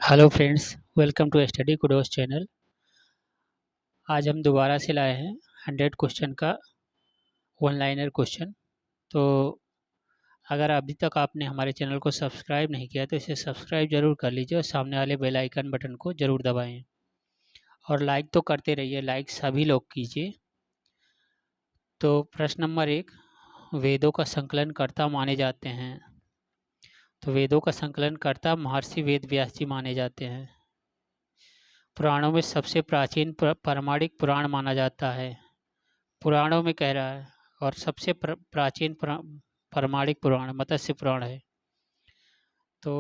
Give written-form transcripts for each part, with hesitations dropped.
Hello friends, welcome to Study Kudos channel. आज हम दोबारा से लाए हैं 100 क्वेश्चन का वन लाइनर क्वेश्चन। तो अगर अभी तक आपने हमारे चैनल को सब्सक्राइब नहीं किया तो इसे सब्सक्राइब जरूर कर लीजिए और सामने वाले बेल आइकन बटन को जरूर दबाएं और लाइक तो करते रहिए, लाइक सभी लोग कीजिए। तो प्रश्न नंबर 1, वेदों का संकलन कर्ता माने जाते हैं। तो वेदों का संकलन कर्ता महर्षि वेद व्यास जी माने जाते हैं। पुराणों में सबसे प्राचीन प्रामाणिक पुराण माना जाता है। पुराणों में कह रहा है और सबसे प्राचीन प्रामाणिक पुराण मत्स्य पुराण है। तो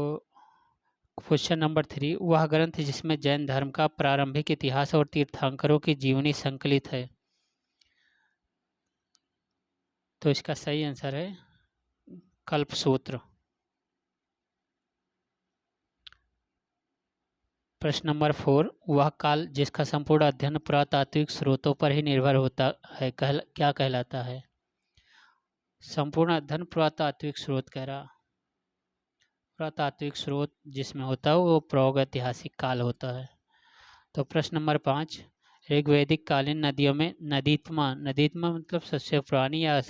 क्वेश्चन नंबर 3, वह ग्रंथ जिसमें जैन धर्म का प्रारंभिक इतिहास और तीर्थंकरों की जीवनी संकलित है। तो इसका सही आंसर है कल्पसूत्र। प्रश्न नंबर 4, वह काल जिसका संपूर्ण अध्ययन पुरातात्विक स्रोतों पर ही निर्भर होता है क्या कहलाता है। संपूर्ण अध्ययन पुरातात्विक स्रोत कह रहा। पुरातात्विक स्रोत जिसमें होता है वो प्रागैतिहासिक काल होता है। तो प्रश्न नंबर 5, ऋग्वैदिक कालीन नदियों में नदीत्मा नदीत्मा मतलब सबसे पुरानी या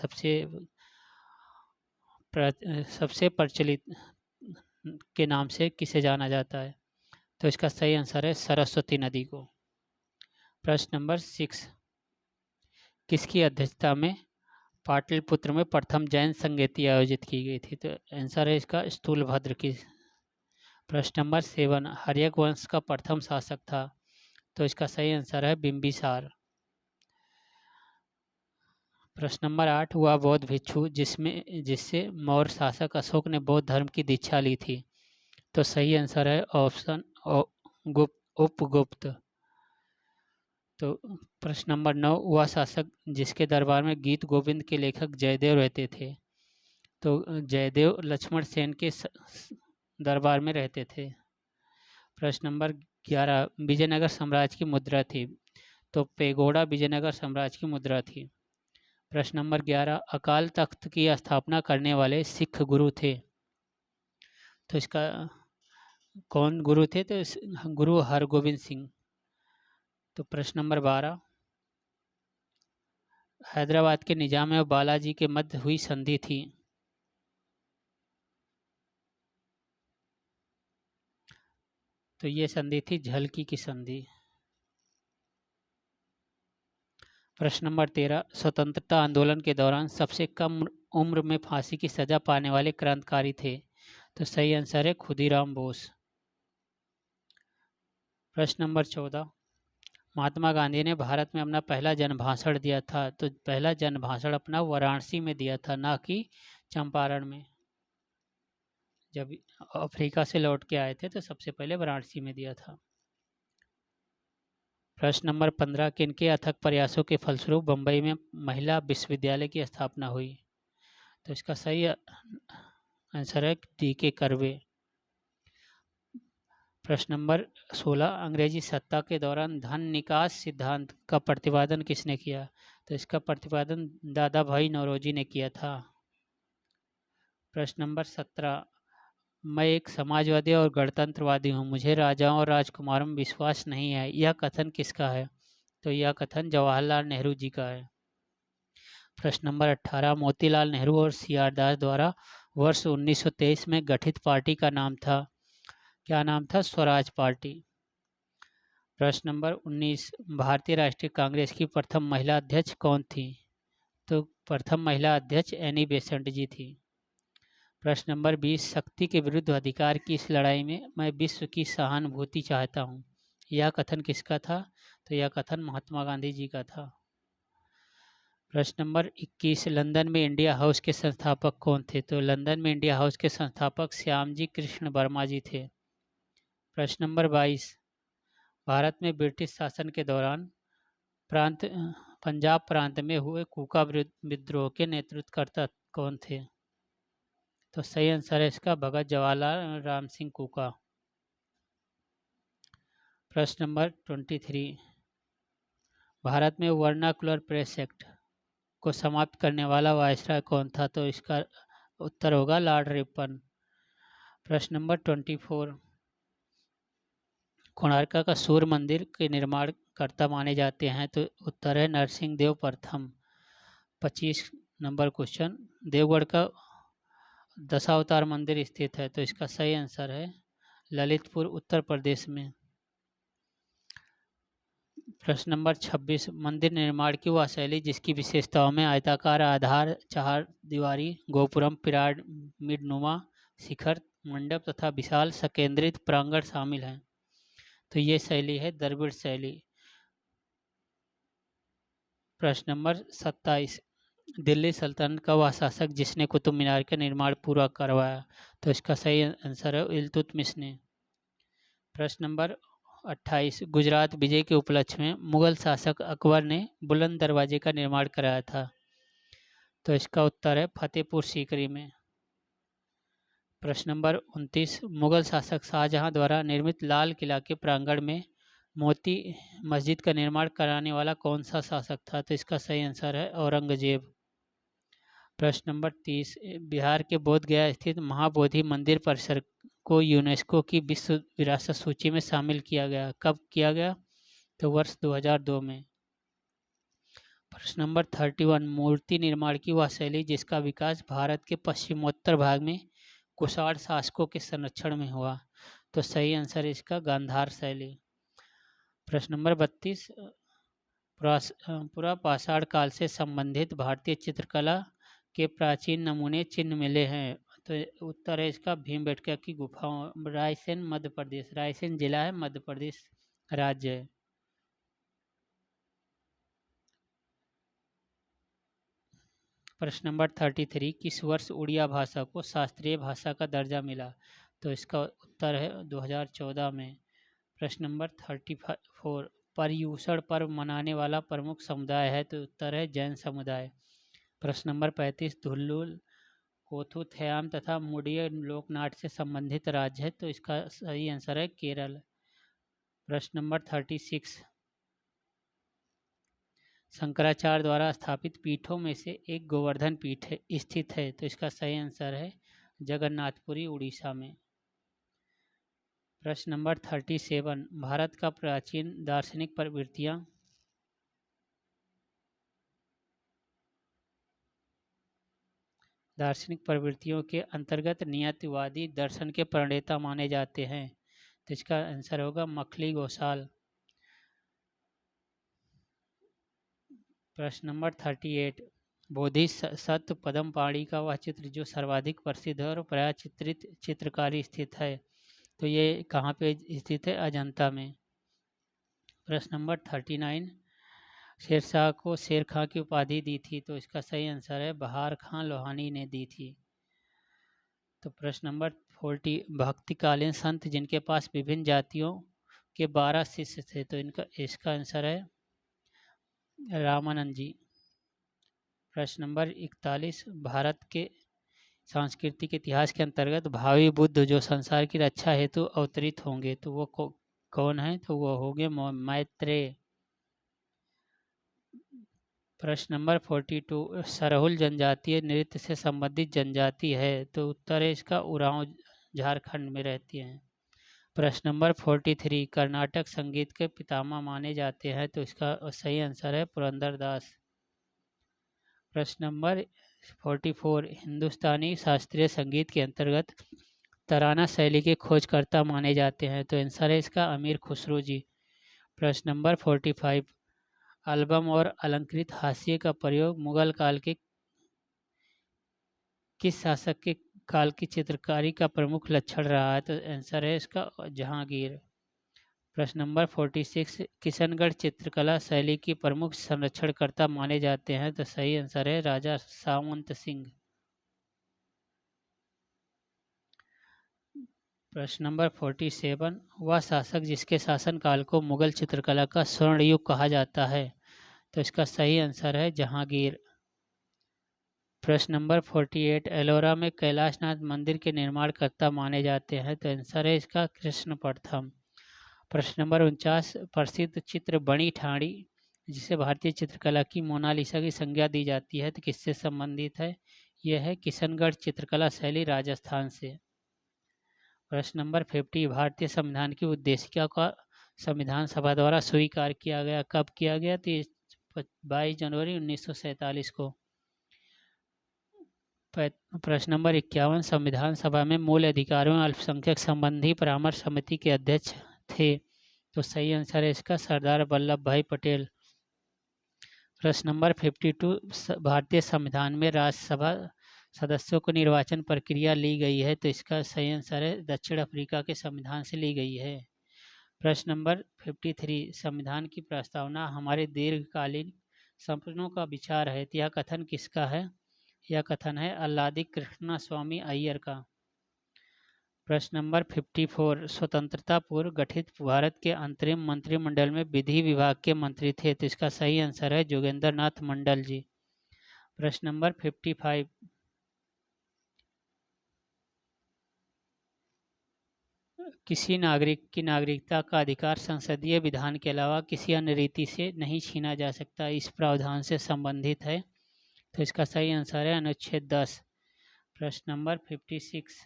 सबसे प्रचलित के नाम से किसे जाना जाता है। तो इसका सही आंसर है सरस्वती नदी को। प्रश्न नंबर 6, किसकी अध्यक्षता में पाटलिपुत्र में प्रथम जैन संगीति आयोजित की गई थी। तो आंसर है इसका स्थूलभद्र की। प्रश्न नंबर 7, हर्यक वंश का प्रथम शासक था। तो इसका सही आंसर है बिंबिसार। प्रश्न नंबर 8, वह बौद्ध भिक्षु जिससे मौर्य शासक अशोक ने बौद्ध धर्म की दीक्षा ली थी। तो सही आंसर है ऑप्शन उपगुप्त। तो प्रश्न नंबर 9, वह शासक जिसके दरबार में गीत गोविंद के लेखक जयदेव रहते थे। तो जयदेव लक्ष्मण सेन के दरबार में रहते थे। प्रश्न नंबर 11, विजयनगर साम्राज्य की मुद्रा थी। तो पेगोड़ा विजयनगर साम्राज्य की मुद्रा थी। प्रश्न नंबर 11, अकाल तख्त की स्थापना करने वाले सिख गुरु थे। तो इसका कौन गुरु थे। तो गुरु हरगोविंद सिंह। तो प्रश्न नंबर 12, हैदराबाद के निजाम और बालाजी के मध्य हुई संधि थी। तो ये संधि थी झलकी की संधि। प्रश्न नंबर 13, स्वतंत्रता आंदोलन के दौरान सबसे कम उम्र में फांसी की सजा पाने वाले क्रांतिकारी थे। तो सही आंसर है खुदीराम बोस। प्रश्न नंबर 14, महात्मा गांधी ने भारत में अपना पहला जनभाषण दिया था। तो पहला जनभाषण अपना वाराणसी में दिया था, ना कि चंपारण में। जब अफ्रीका से लौट के आए थे तो सबसे पहले वाराणसी में दिया था। प्रश्न नंबर 15, किनके अथक प्रयासों के फलस्वरूप बम्बई में महिला विश्वविद्यालय की स्थापना हुई। तो इसका सही आंसर है डी.के. कर्वे। प्रश्न नंबर 16, अंग्रेजी सत्ता के दौरान धन निकास सिद्धांत का प्रतिपादन किसने किया। तो इसका प्रतिपादन दादा भाई नौरोजी ने किया था। प्रश्न नंबर 17, मैं एक समाजवादी और गणतंत्रवादी हूँ, मुझे राजाओं और राजकुमारों में विश्वास नहीं है, यह कथन किसका है। तो यह कथन जवाहरलाल नेहरू जी का है। प्रश्न नंबर 18, मोतीलाल नेहरू और सी.आर. दास द्वारा वर्ष 1923 में गठित पार्टी का नाम था, क्या नाम था। स्वराज पार्टी। प्रश्न नंबर 19, भारतीय राष्ट्रीय कांग्रेस की प्रथम महिला अध्यक्ष कौन थी। तो प्रथम महिला अध्यक्ष एनी बेसेंट जी थी। प्रश्न नंबर 20, शक्ति के विरुद्ध अधिकार की इस लड़ाई में मैं विश्व की सहानुभूति चाहता हूँ, यह कथन किसका था। तो यह कथन महात्मा गांधी जी का था। प्रश्न नंबर 21, लंदन में इंडिया हाउस के संस्थापक कौन थे। तो लंदन में इंडिया हाउस के संस्थापक श्यामजी कृष्ण वर्मा जी थे। प्रश्न नंबर 22, भारत में ब्रिटिश शासन के दौरान पंजाब प्रांत में हुए कूका विद्रोह के नेतृत्वकर्ता कौन थे। तो सही आंसर है इसका भगत जवाहरलाल राम सिंह कूका। प्रश्न नंबर 23, भारत में वर्नाकुलर प्रेस एक्ट को समाप्त करने वाला वायसराय कौन था। तो इसका उत्तर होगा लॉर्ड रिपन। प्रश्न नंबर 24, कोणार्क का सूर्य मंदिर के निर्माण कर्ता माने जाते हैं? तो उत्तर है नरसिंह देव प्रथम। 25 नंबर क्वेश्चन, देवगढ़ का दशावतार मंदिर स्थित है? तो इसका सही आंसर है ललितपुर, उत्तर प्रदेश में। प्रश्न नंबर 26, मंदिर निर्माण की वह शैली जिसकी विशेषताओं में आयताकार आधार, चार दीवारी, गोपुरम, पिरामिड नुमा शिखर, मंडप तथा विशाल संकेंद्रित प्रांगण शामिल हैं? तो ये शैली है द्रविड़ शैली। प्रश्न नंबर 27, दिल्ली सल्तनत का वह शासक जिसने कुतुब मीनार का निर्माण पूरा करवाया? तो इसका सही आंसर है इल्तुतमिश ने। प्रश्न नंबर 28, गुजरात विजय के उपलक्ष्य में मुगल शासक अकबर ने बुलंद दरवाजे का निर्माण कराया था? तो इसका उत्तर है फतेहपुर सीकरी में। प्रश्न नंबर 29, मुगल शासक शाहजहां द्वारा निर्मित लाल किला के प्रांगण में मोती मस्जिद का निर्माण कराने वाला कौन सा शासक था? तो इसका सही आंसर है औरंगजेब। प्रश्न नंबर 30, बिहार के बोध गया स्थित महाबोधि मंदिर परिसर को यूनेस्को की विश्व विरासत सूची में शामिल किया गया, कब किया गया? तो वर्ष 2002 में। प्रश्न नंबर 31, मूर्ति निर्माण की वह शैली जिसका विकास भारत के पश्चिमोत्तर भाग में कुषाण शासकों के संरक्षण में हुआ? तो सही आंसर है इसका गांधार शैली। प्रश्न नंबर 32, पुरा पाषाण काल से संबंधित भारतीय चित्रकला के प्राचीन नमूने चिन्ह मिले हैं? तो उत्तर है इसका भीमबेटका की गुफाओं, रायसेन मध्य प्रदेश, रायसेन जिला है, मध्य प्रदेश राज्य है। प्रश्न नंबर 33, किस वर्ष उड़िया भाषा को शास्त्रीय भाषा का दर्जा मिला? तो इसका उत्तर है 2014 में। प्रश्न नंबर 34, पर्युषण पर्व मनाने वाला प्रमुख समुदाय है? तो उत्तर है जैन समुदाय। प्रश्न नंबर 35, धुल्लुल, कोथुथयाम तथा मुडिय लोकनाट्य से संबंधित राज्य है? तो इसका सही आंसर है केरल। प्रश्न नंबर 36, शंकराचार्य द्वारा स्थापित पीठों में से एक गोवर्धन पीठ स्थित है? तो इसका सही आंसर है जगन्नाथपुरी, उड़ीसा में। प्रश्न नंबर 37, भारत का प्राचीन दार्शनिक प्रवृत्तियाँ दार्शनिक प्रवृत्तियों के अंतर्गत नियतिवादी दर्शन के प्रणेता माने जाते हैं? तो इसका आंसर होगा मखली गोसाल। प्रश्न नंबर 38, बोधिसत्व पद्मपाणि का वह चित्र जो सर्वाधिक प्रसिद्ध है और प्राय चित्रित चित्रकारी स्थित है? तो ये कहाँ पे स्थित है? अजंता में। प्रश्न नंबर 39, शेरशाह को शेर खां की उपाधि दी थी? तो इसका सही आंसर है बहार खां लोहानी ने दी थी। तो प्रश्न नंबर 40, भक्तिकालीन संत जिनके पास विभिन्न जातियों के 12 शिष्य थे? तो इसका आंसर है रामानंद जी। प्रश्न नंबर 41, भारत के सांस्कृतिक इतिहास के अंतर्गत भावी बुद्ध जो संसार की रक्षा हेतु अवतरित होंगे तो वो कौन है? तो वो होंगे मैत्रेय। प्रश्न नंबर 42, सरहुल जनजातीय नृत्य से संबंधित जनजाति है? तो उत्तर है इसका उरांव, झारखंड में रहती हैं। प्रश्न नंबर 43, कर्नाटक संगीत के पितामह माने जाते हैं? तो इसका सही आंसर है पुरंदरदास। प्रश्न नंबर 44, हिंदुस्तानी शास्त्रीय संगीत के अंतर्गत तराना शैली के खोजकर्ता माने जाते हैं? तो आंसर है इसका अमीर खुसरो जी। प्रश्न नंबर 45, एल्बम और अलंकृत हाशिए का प्रयोग मुगल काल के किस शासक के काल की चित्रकारी का प्रमुख लक्षण रहा है? तो आंसर है इसका जहांगीर। प्रश्न नंबर 46, किशनगढ़ चित्रकला शैली की प्रमुख संरक्षणकर्ता माने जाते हैं? तो सही आंसर है राजा सामंत सिंह। प्रश्न नंबर 47, वह शासक जिसके शासनकाल को मुगल चित्रकला का स्वर्ण युग कहा जाता है? तो इसका सही आंसर है जहांगीर। प्रश्न नंबर 48, एलोरा में कैलाशनाथ मंदिर के निर्माणकर्ता माने जाते हैं? तो आंसर है इसका कृष्ण प्रथम। प्रश्न नंबर 49, प्रसिद्ध चित्र बणी ठाणी जिसे भारतीय चित्रकला की मोनालिसा की संज्ञा दी जाती है तो किससे संबंधित है? यह है किशनगढ़ चित्रकला शैली, राजस्थान से। प्रश्न नंबर 50, भारतीय संविधान की उद्देशिका का संविधान सभा द्वारा स्वीकार किया गया। कब किया गया? तो 22 जनवरी 1947 को। प्रश्न नंबर 51, संविधान सभा में मूल अधिकारों एवं अल्पसंख्यक संबंधी परामर्श समिति के अध्यक्ष थे? तो सही आंसर है इसका सरदार वल्लभ भाई पटेल। प्रश्न नंबर 52, भारतीय संविधान में राज्यसभा सदस्यों को निर्वाचन प्रक्रिया ली गई है? तो इसका सही आंसर है दक्षिण अफ्रीका के संविधान से ली गई है। प्रश्न नंबर 53, संविधान की प्रस्तावना हमारे दीर्घकालीन सपनों का विचार है। यह कथन किसका है? यह कथन है अल्लादी कृष्णा स्वामी अय्यर का। प्रश्न नंबर 54, स्वतंत्रता पूर्व गठित भारत के अंतरिम मंत्रिमंडल में विधि विभाग के मंत्री थे? तो इसका सही आंसर है जोगेंद्र नाथ मंडल जी। प्रश्न नंबर 55, किसी नागरिक की नागरिकता का अधिकार संसदीय विधान के अलावा किसी अन्य रीति से नहीं छीना जा सकता, इस प्रावधान से संबंधित है? तो इसका सही आंसर है अनुच्छेद 10। प्रश्न नंबर 56,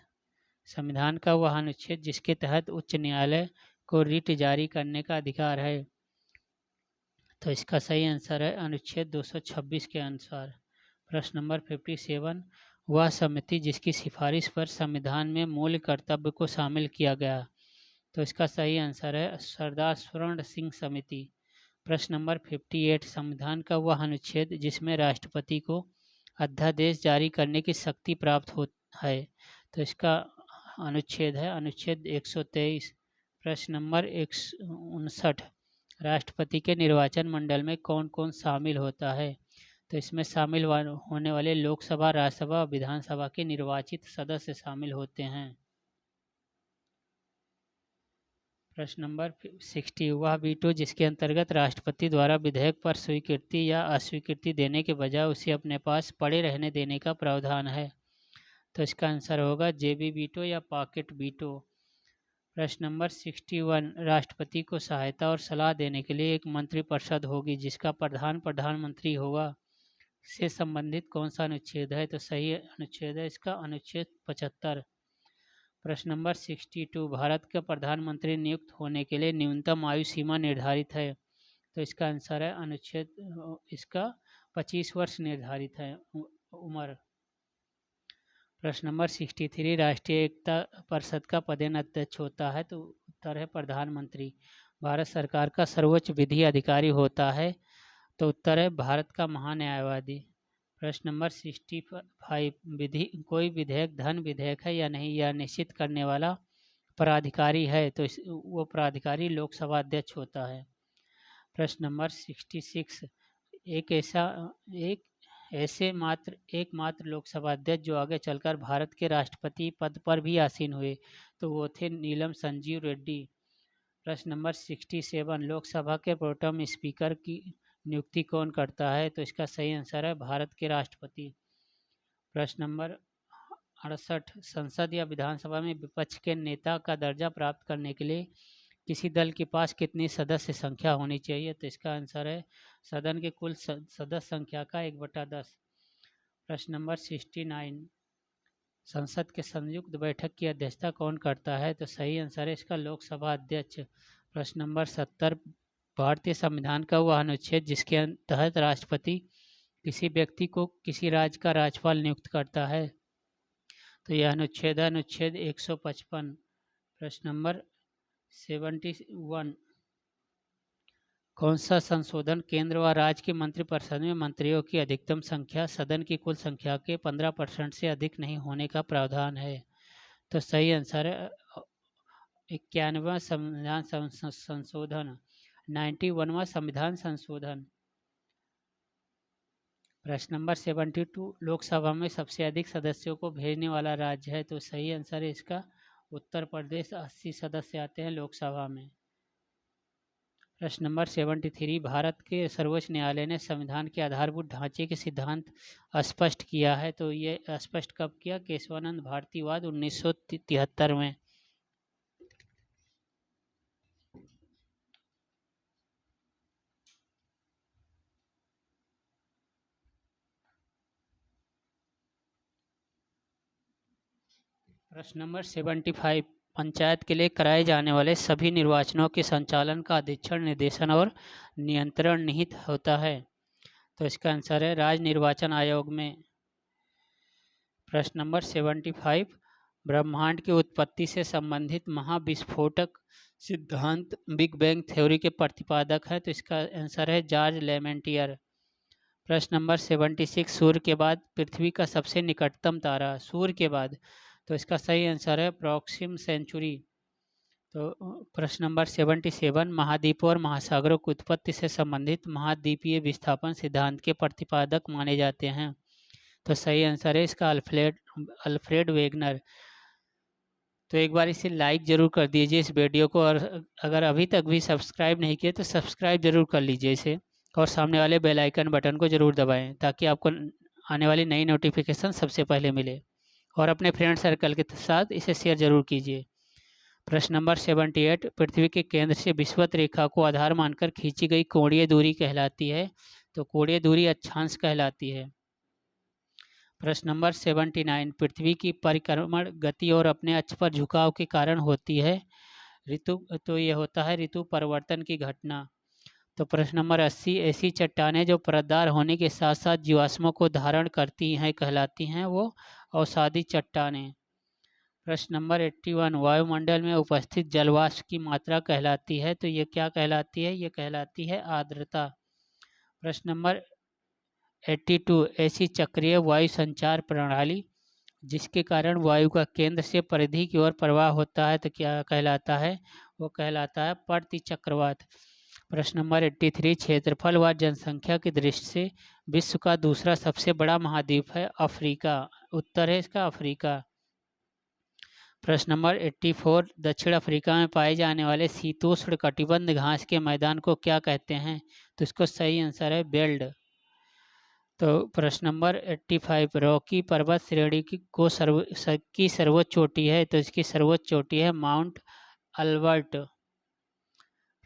संविधान का वह अनुच्छेद जिसके तहत उच्च न्यायालय को रिट जारी करने का अधिकार है? तो इसका सही आंसर है अनुच्छेद 226 के अनुसार। प्रश्न नंबर 57, वह समिति जिसकी सिफारिश पर संविधान में मूल कर्तव्य को शामिल किया गया? तो इसका सही आंसर है सरदार स्वर्ण सिंह समिति। प्रश्न नंबर 58, संविधान का वह अनुच्छेद जिसमें राष्ट्रपति को अध्यादेश जारी करने की शक्ति प्राप्त हो है? तो इसका अनुच्छेद है अनुच्छेद 123। प्रश्न नंबर 159, राष्ट्रपति के निर्वाचन मंडल में कौन कौन शामिल होता है? तो इसमें शामिल होने वाले लोकसभा, राज्यसभा और विधानसभा के निर्वाचित सदस्य शामिल होते हैं। प्रश्न नंबर 60, वह वीटो जिसके अंतर्गत राष्ट्रपति द्वारा विधेयक पर स्वीकृति या अस्वीकृति देने के बजाय उसे अपने पास पड़े रहने देने का प्रावधान है? तो इसका आंसर होगा जेबी वीटो या पॉकेट वीटो। प्रश्न नंबर 61, राष्ट्रपति को सहायता और सलाह देने के लिए एक मंत्रिपरिषद होगी जिसका प्रधान प्रधानमंत्री होगा, से संबंधित कौन सा अनुच्छेद है? तो सही अनुच्छेद है इसका अनुच्छेद 75। प्रश्न नंबर 62, भारत के प्रधानमंत्री नियुक्त होने के लिए न्यूनतम आयु सीमा निर्धारित है? तो इसका आंसर है अनुच्छेद इसका 25 वर्ष निर्धारित है उम्र। प्रश्न नंबर 63, राष्ट्रीय एकता परिषद का पदेन अध्यक्ष होता है? तो उत्तर है प्रधानमंत्री। भारत सरकार का सर्वोच्च विधि अधिकारी होता है? तो उत्तर है भारत का महान्यायवादी। प्रश्न नंबर 65, कोई विधेयक धन विधेयक है या नहीं, यह निश्चित करने वाला प्राधिकारी है? तो वो प्राधिकारी लोकसभा अध्यक्ष होता है। प्रश्न नंबर 66, एक एकमात्र लोकसभा अध्यक्ष जो आगे चलकर भारत के राष्ट्रपति पद पर भी आसीन हुए, तो वो थे नीलम संजीव रेड्डी। प्रश्न नंबर 67, लोकसभा के प्रोटेम स्पीकर की नियुक्ति कौन करता है? तो इसका सही आंसर है भारत के राष्ट्रपति। प्रश्न नंबर 68, संसद या विधानसभा में विपक्ष के नेता का दर्जा प्राप्त करने के लिए किसी दल के पास कितनी सदस्य संख्या होनी चाहिए? तो इसका आंसर है सदन के कुल सदस्य संख्या का 1/10। प्रश्न नंबर 69, संसद के संयुक्त बैठक की अध्यक्षता कौन करता है? तो सही आंसर है इसका लोकसभा अध्यक्ष। प्रश्न नंबर 70, भारतीय संविधान का वह अनुच्छेद जिसके तहत राष्ट्रपति किसी व्यक्ति को किसी राज्य का राज्यपाल नियुक्त करता है? तो यह अनुच्छेद है अनुच्छेद 155। प्रश्न नंबर 71, कौन सा संशोधन केंद्र व राज्य की मंत्रिपरिषद में मंत्रियों की अधिकतम संख्या सदन की कुल संख्या के 15% से अधिक नहीं होने का प्रावधान है? तो सही आंसर है 91वां संविधान संशोधन, 91वां संविधान संशोधन। प्रश्न नंबर 72, लोकसभा में सबसे अधिक सदस्यों को भेजने वाला राज्य है? तो सही आंसर है इसका उत्तर प्रदेश, 80 सदस्य आते हैं लोकसभा में। प्रश्न नंबर 73, भारत के सर्वोच्च न्यायालय ने संविधान के आधारभूत ढांचे के सिद्धांत स्पष्ट किया है? तो ये स्पष्ट कब किया? केशवानंद भारतीवाद 1973 में। प्रश्न नंबर 75, पंचायत के लिए कराए जाने वाले सभी निर्वाचनों के संचालन का अधीक्षण, निर्देशन और नियंत्रण निहित होता है। तो इसका आंसर है राज्य निर्वाचन आयोग में। प्रश्न नंबर 75, ब्रह्मांड की उत्पत्ति से संबंधित महाविस्फोटक सिद्धांत बिग बैंग थ्योरी के प्रतिपादक है। तो इसका आंसर है जॉर्ज लेमेंटियर। प्रश्न नंबर 76, सूर्य के बाद पृथ्वी का सबसे निकटतम तारा, सूर्य के बाद, तो इसका सही आंसर है प्रॉक्सिम सेंचुरी। तो प्रश्न नंबर 77, महाद्वीपों और महासागरों की उत्पत्ति से संबंधित महाद्वीपीय विस्थापन सिद्धांत के प्रतिपादक माने जाते हैं। तो सही आंसर है इसका अल्फ्रेड वेगनर। तो एक बार इसे लाइक ज़रूर कर दीजिए इस वीडियो को, और अगर अभी तक भी सब्सक्राइब नहीं किए तो सब्सक्राइब ज़रूर कर लीजिए इसे, और सामने वाले बेल आइकन बटन को ज़रूर दबाएं ताकि आपको आने वाली नई नोटिफिकेशन सबसे पहले मिले, और अपने फ्रेंड सर्कल के साथ इसे शेयर ज़रूर कीजिए। प्रश्न नंबर 78, पृथ्वी के केंद्र से विषुवत रेखा को आधार मानकर खींची गई कोणीय दूरी कहलाती है। तो कोणीय दूरी अक्षांश कहलाती है। प्रश्न नंबर 79, पृथ्वी की परिक्रमण गति और अपने अक्ष पर झुकाव के कारण होती है ऋतु, तो ये होता है ऋतु परिवर्तन की घटना। तो प्रश्न नंबर 80, ऐसी चट्टानें जो परतदार होने के साथ साथ जीवाश्मों को धारण करती हैं कहलाती हैं वो अवसादी चट्टानें। प्रश्न नंबर 81, वायुमंडल में उपस्थित जलवाष्प की मात्रा कहलाती है। तो ये क्या कहलाती है? ये कहलाती है आर्द्रता। प्रश्न नंबर 82, ऐसी चक्रीय वायु संचार प्रणाली जिसके कारण वायु का केंद्र से परिधि की ओर प्रवाह होता है तो क्या कहलाता है? वो कहलाता है प्रति चक्रवात। प्रश्न नंबर 83, क्षेत्रफल व जनसंख्या की दृष्टि से विश्व का दूसरा सबसे बड़ा महाद्वीप है अफ्रीका। उत्तर है इसका अफ्रीका। प्रश्न नंबर 84, दक्षिण अफ्रीका में पाए जाने वाले शीतोष्ण कटिबंध घास के मैदान को क्या कहते हैं? तो इसको सही आंसर है बेल्ट। तो प्रश्न नंबर 85, रॉकी पर्वत श्रेणी की सर्वोच्च चोटी है। तो इसकी सर्वोच्च चोटी है माउंट अल्बर्ट।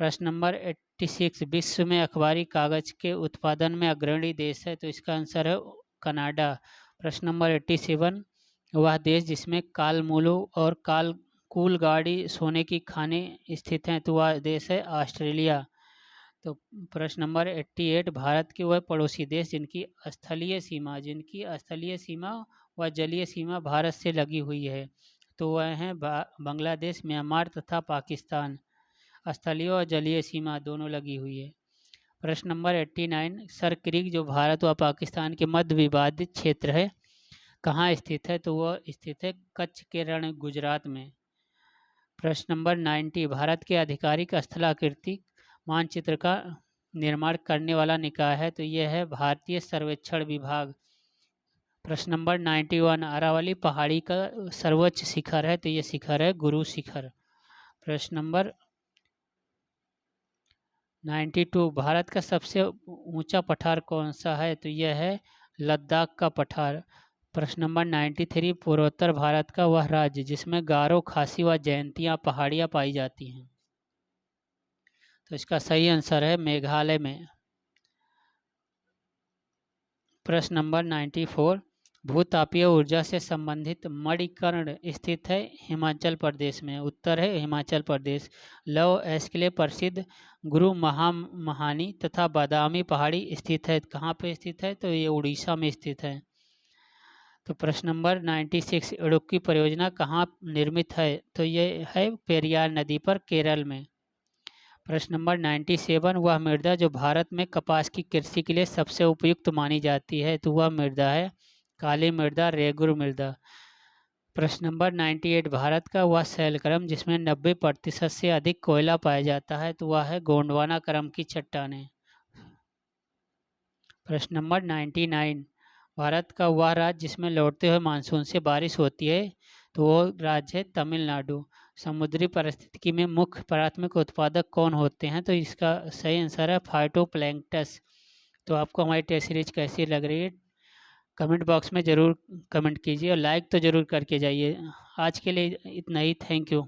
प्रश्न नंबर 86, विश्व में अखबारी कागज के उत्पादन में अग्रणी देश है। तो इसका आंसर है कनाडा। प्रश्न नंबर 87, वह देश जिसमें कालमुलो और कूलगाड़ी सोने की खाने स्थित हैं तो वह देश है ऑस्ट्रेलिया। तो प्रश्न नंबर 88, भारत के वह पड़ोसी देश जिनकी स्थलीय सीमा व जलीय सीमा भारत से लगी हुई है तो वह हैं बांग्लादेश, म्यांमार तथा पाकिस्तान। स्थलीय और जलीय सीमा दोनों लगी हुई है। प्रश्न नंबर 89, सर क्रीक जो भारत व पाकिस्तान के मध्य विवादित क्षेत्र है कहाँ स्थित है? तो वह स्थित है कच्छ के रण, गुजरात में। प्रश्न नंबर 90, भारत के आधिकारिक स्थलाकृति मानचित्र का निर्माण करने वाला निकाय है तो यह है भारतीय सर्वेक्षण विभाग। प्रश्न नंबर 91, अरावली पहाड़ी का सर्वोच्च शिखर है तो यह शिखर है गुरु शिखर। प्रश्न नंबर 92, भारत का सबसे ऊंचा पठार कौन सा है? तो यह है लद्दाख का पठार। प्रश्न नंबर 93, पूर्वोत्तर भारत का वह राज्य जिसमें गारो, खासी व जयंतिया पहाड़ियाँ पाई जाती हैं। तो इसका सही आंसर है मेघालय में। प्रश्न नंबर 94, भूतापीय ऊर्जा से संबंधित मणिकर्ण स्थित है हिमाचल प्रदेश में। उत्तर है हिमाचल प्रदेश। लौह अयस्क के लिए प्रसिद्ध गुरु महामहानी तथा बादामी पहाड़ी स्थित है। कहाँ पे स्थित है? तो ये उड़ीसा में स्थित है। तो प्रश्न नंबर 96, इडुक्की परियोजना कहाँ निर्मित है? तो ये है पेरियार नदी पर, केरल में। प्रश्न नंबर 97, वह मृदा जो भारत में कपास की कृषि के लिए सबसे उपयुक्त मानी जाती है तो वह मृदा है काली मृदा, रेगुर मृदा। प्रश्न नंबर 98, भारत का वह शैलक्रम जिसमें 90% से अधिक कोयला पाया जाता है तो वह है गोंडवाना क्रम की चट्टानें। प्रश्न नंबर 99, भारत का वह राज्य जिसमें लौटते हुए मानसून से बारिश होती है तो वो राज्य है तमिलनाडु। समुद्री पारिस्थितिकी में मुख्य प्राथमिक उत्पादक कौन होते हैं? तो इसका सही आंसर है फाइटोप्लैंक्टस। तो आपको हमारी टेस्ट सीरीज कैसी लग रही है कमेंट बॉक्स में ज़रूर कमेंट कीजिए और लाइक तो ज़रूर करके जाइए। आज के लिए इतना ही। Thank you.